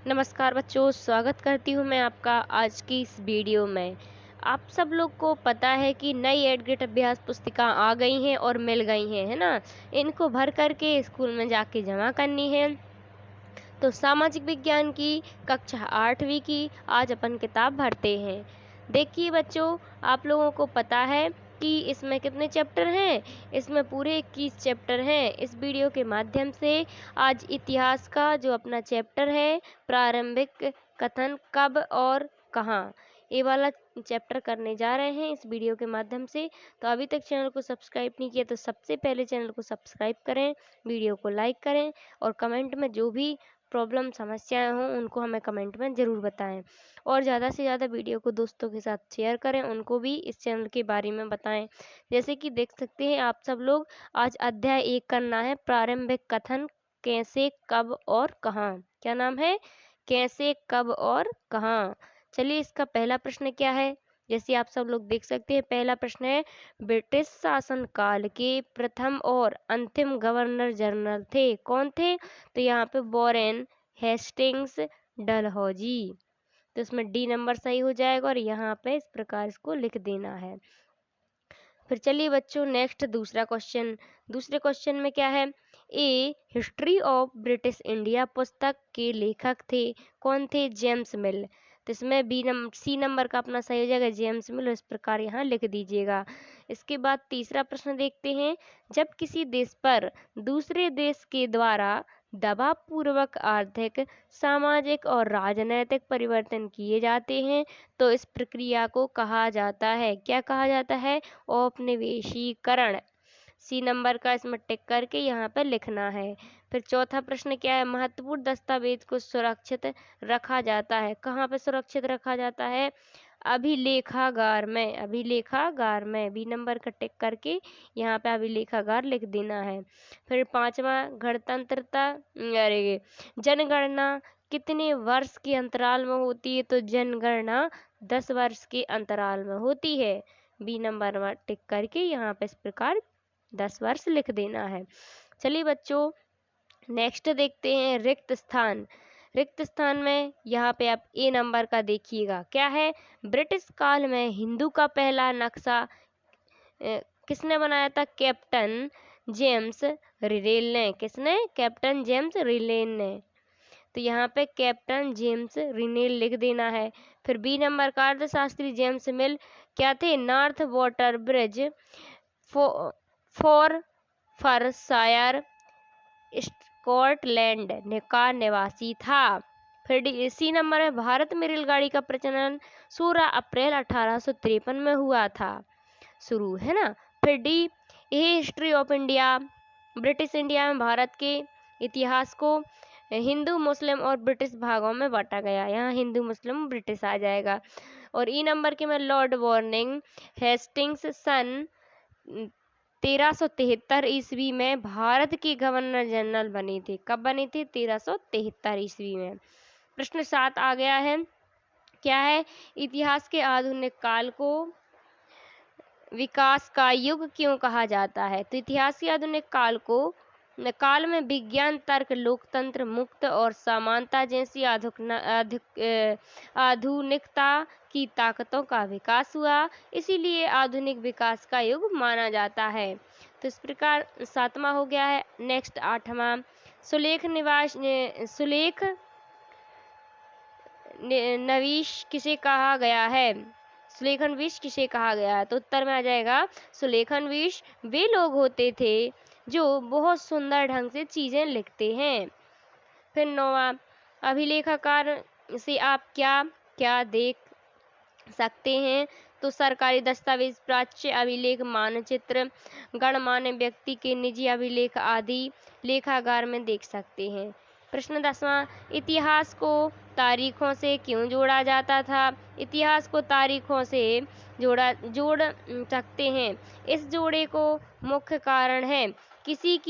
नमस्कार बच्चों, स्वागत करती हूँ मैं आपका आज की इस वीडियो में। आप सब लोग को पता है कि नई 8 ग्रेड अभ्यास पुस्तिका आ गई हैं और मिल गई हैं, है ना। इनको भर करके स्कूल में जाके जमा करनी है। तो सामाजिक विज्ञान की कक्षा 8वीं की आज अपन किताब भरते हैं। देखिए बच्चों, आप लोगों को पता है कि इसमें कितने चैप्टर हैं। इसमें पूरे 21 चैप्टर हैं। इस वीडियो के माध्यम से आज इतिहास का जो अपना चैप्टर है, प्रारंभिक कथन कब और कहाँ, ये वाला चैप्टर करने जा रहे हैं इस वीडियो के माध्यम से। तो अभी तक चैनल को सब्सक्राइब नहीं किया तो सबसे पहले चैनल को सब्सक्राइब करें, वीडियो को लाइक करें और कमेंट में जो भी प्रॉब्लम समस्याएं हों उनको हमें कमेंट में ज़रूर बताएं। और ज़्यादा से ज़्यादा वीडियो को दोस्तों के साथ शेयर करें, उनको भी इस चैनल के बारे में बताएं। जैसे कि देख सकते हैं आप सब लोग, आज अध्याय 1 करना है, प्रारंभिक कथन कैसे कब और कहाँ। क्या नाम है? कैसे कब और कहाँ। चलिए, इसका पहला प्रश्न क्या है। जैसे आप सब लोग देख सकते हैं, पहला प्रश्न है, ब्रिटिश शासनकाल के प्रथम और अंतिम गवर्नर जनरल थे। कौन थे? तो यहाँ पे वॉरेन हेस्टिंग्स डलहौजी। तो इसमें डी नंबर सही हो जाएगा और यहाँ पे इस प्रकार इसको लिख देना है। फिर चलिए बच्चों, नेक्स्ट दूसरा क्वेश्चन। दूसरे क्वेश्चन में क्या है, ए हिस्ट्री ऑफ ब्रिटिश इंडिया पुस्तक के लेखक थे। कौन थे? जेम्स मिल। तो इसमें सी नंबर का अपना सही हो जाएगा, जेम्स मिल। इस प्रकार यहाँ लिख दीजिएगा। इसके बाद तीसरा प्रश्न देखते हैं, जब किसी देश पर दूसरे देश के द्वारा दबावपूर्वक आर्थिक, सामाजिक और राजनैतिक परिवर्तन किए जाते हैं तो इस प्रक्रिया को कहा जाता है। क्या कहा जाता है? औपनिवेशीकरण। सी नंबर का इसमें टिक करके यहाँ पर लिखना है। फिर चौथा प्रश्न क्या है, महत्वपूर्ण दस्तावेज को सुरक्षित रखा जाता है। कहाँ पे सुरक्षित रखा जाता है? अभिलेखागार में। अभिलेखागार में बी नंबर का टिक करके यहाँ पे अभिलेखागार लिख देना है। फिर पांचवा, गणतंत्रता अरे जनगणना कितने वर्ष के अंतराल में होती है? तो जनगणना 10 वर्ष के अंतराल में होती है। बी नंबर में टिक करके यहाँ पे इस प्रकार 10 वर्ष लिख देना है। चलिए बच्चों, नेक्स्ट देखते हैं, रिक्त स्थान। रिक्त स्थान में यहाँ पे आप ए नंबर का देखिएगा, क्या है? ब्रिटिश काल में हिंदू का पहला नक्शा किसने बनाया था? कैप्टन जेम्स रिरेल ने। किसने? कैप्टन जेम्स रिरेल ने। तो यहाँ पे कैप्टन जेम्स रिनेल लिख देना है। फिर बी नंबर का, अर्थशास्त्री जेम्स मिल क्या थे? North Water Bridge Forfarshire Scotland का निवासी था। फिर सी नंबर में, भारत में रेलगाड़ी का प्रचलन 16 अप्रैल 1853 में हुआ था, शुरू, है ना। फिर डी, ये history of India, British India में भारत के इतिहास को हिंदू, मुस्लिम और ब्रिटिश भागों में बांटा गया। यहाँ हिंदू, मुस्लिम, ब्रिटिश आ जाएगा। और ई नंबर के में, लॉर्ड वार्निंग हेस्टिंग्स सन 1373 ईस्वी में भारत के गवर्नर जनरल बने थे। कब बने थे? 1373 ईस्वी में। प्रश्न 7 आ गया है, क्या है? इतिहास के आधुनिक काल को विकास का युग क्यों कहा जाता है? तो इतिहास के आधुनिक काल में विज्ञान, तर्क, लोकतंत्र, मुक्त और समानता जैसी आधुनिकता की ताकतों का विकास हुआ, इसीलिए आधुनिक विकास का युग माना जाता है। तो इस प्रकार 7वां हो गया है। नेक्स्ट 8वां, सुलेख नवीश किसे कहा गया है? सुलेखनविश किसे कहा गया है? तो उत्तर में आ जाएगा, सुलेखनविश वे लोग होते थे जो बहुत सुंदर ढंग से चीजें लिखते हैं। फिर 9वां, अभिलेखाकार से आप क्या क्या देख सकते हैं? तो सरकारी दस्तावेज, प्राच्य अभिलेख, मानचित्र, गणमान्य व्यक्ति के निजी अभिलेख आदि लेखागार में देख सकते हैं। प्रश्न 10वां, इतिहास को तारीखों से क्यों जोड़ा जाता था? इतिहास को तारीखों से जोड़ सकते हैं। इस जोड़े को मुख्य कारण है किसी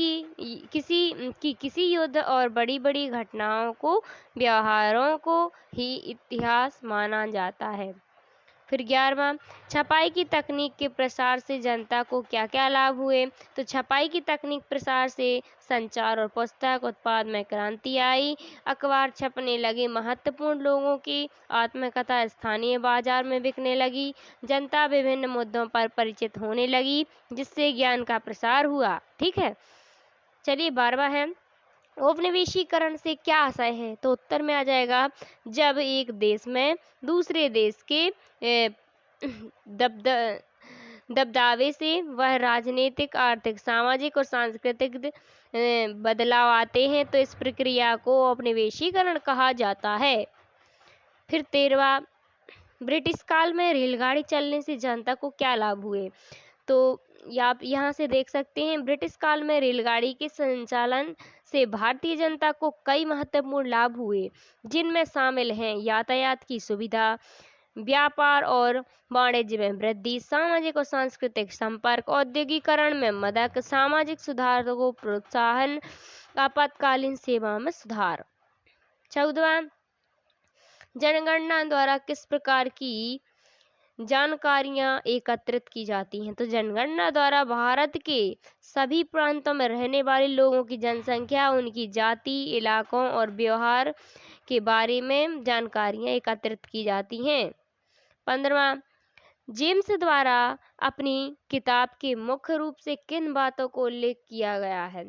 युद्ध और बड़ी बड़ी घटनाओं को, व्यवहारों को ही इतिहास माना जाता है। फिर 11वां, छपाई की तकनीक के प्रसार से जनता को क्या क्या लाभ हुए। तो छपाई की तकनीक प्रसार से संचार और पुस्तक उत्पाद में क्रांति आई। अखबार छपने लगे, महत्वपूर्ण लोगों की आत्मकथा स्थानीय बाजार में बिकने लगी। जनता विभिन्न मुद्दों पर परिचित होने लगी, जिससे ज्ञान का प्रसार हुआ। ठीक है, चलिए 12वां है, औपनिवेशीकरण से क्या आशय है। तो उत्तर में आ जाएगा, जब एक देश में दूसरे देश के दबद दबदबे से वह राजनीतिक, आर्थिक, सामाजिक और सांस्कृतिक बदलाव आते हैं, तो इस प्रक्रिया को औपनिवेशीकरण कहा जाता है। फिर 13वां, ब्रिटिश काल में रेलगाड़ी चलने से जनता को क्या लाभ हुए। तो आप यहाँ से देख सकते हैं, ब्रिटिश काल में रेलगाड़ी के संचालन से भारतीय जनता को कई महत्वपूर्ण लाभ हुए, जिनमें शामिल हैं यातायात की सुविधा, व्यापार और वाणिज्य में वृद्धि, सामाजिक और सांस्कृतिक संपर्क, औद्योगिकरण में मदद, सामाजिक सुधार को प्रोत्साहन, आपातकालीन सेवाओं में सुधार। 14वां, जनगणना द्वारा किस प्रकार की जानकारियां एकत्रित की जाती हैं। तो जनगणना द्वारा भारत के सभी प्रांतों में रहने वाले लोगों की जनसंख्या, उनकी जाति, इलाकों और व्यवहार के बारे में जानकारियां एकत्रित की जाती हैं। 15वां, जेम्स द्वारा अपनी किताब के मुख्य रूप से किन बातों को उल्लेख किया गया है।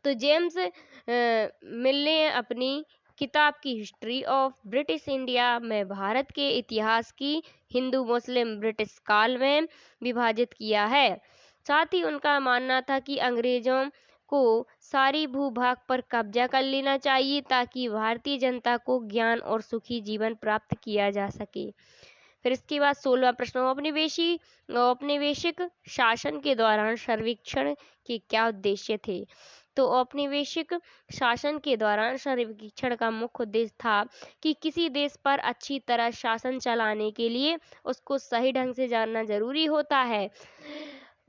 तो जेम्स मिल ने अपनी किताब की हिस्ट्री ऑफ ब्रिटिश इंडिया में भारत के इतिहास की हिंदू मुस्लिम ब्रिटिश काल में विभाजित किया है। साथ ही उनका मानना था कि अंग्रेजों को सारी भूभाग पर कब्जा कर लेना चाहिए, ताकि भारतीय जनता को ज्ञान और सुखी जीवन प्राप्त किया जा सके। फिर इसके बाद 16वां प्रश्न, औपनिवेशिक शासन के दौरान सर्वेक्षण के क्या उद्देश्य थे। तो औपनिवेशिक शासन के दौरान सर्वेक्षण का मुख्य उद्देश्य था कि किसी देश पर अच्छी तरह शासन चलाने के लिए उसको सही ढंग से जानना जरूरी होता है।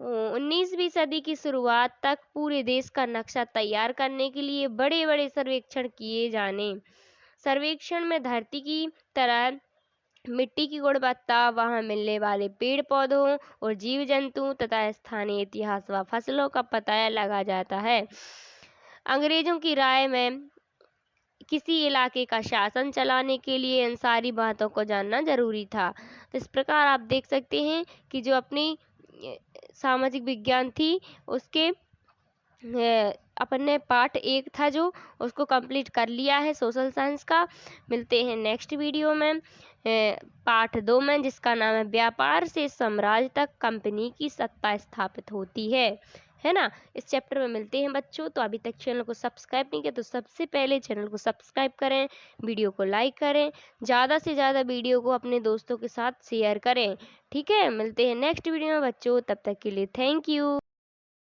19वीं सदी की शुरुआत तक पूरे देश का नक्शा तैयार करने के लिए बड़े बड़े सर्वेक्षण किए जाने। सर्वेक्षण में धरती की तरह मिट्टी की गुणवत्ता, वहां मिलने वाले पेड़ पौधों और जीव जंतु तथा स्थानीय इतिहास व फसलों का पता लगा जाता है। अंग्रेजों की राय में किसी इलाके का शासन चलाने के लिए इन सारी बातों को जानना जरूरी था। तो इस प्रकार आप देख सकते हैं कि जो अपनी सामाजिक विज्ञान थी, उसके अपन ने पार्ट 1 था जो, उसको कंप्लीट कर लिया है सोशल साइंस का। मिलते हैं नेक्स्ट वीडियो में पार्ट 2 में, जिसका नाम है व्यापार से साम्राज्य तक कंपनी की सत्ता स्थापित होती है ना। इस चैप्टर में मिलते हैं बच्चों। तो अभी तक चैनल को सब्सक्राइब नहीं किया तो सबसे पहले चैनल को सब्सक्राइब करें, वीडियो को लाइक करें, ज़्यादा से ज़्यादा वीडियो को अपने दोस्तों के साथ शेयर करें। ठीक है, मिलते हैं नेक्स्ट वीडियो में बच्चों, तब तक के लिए थैंक यू।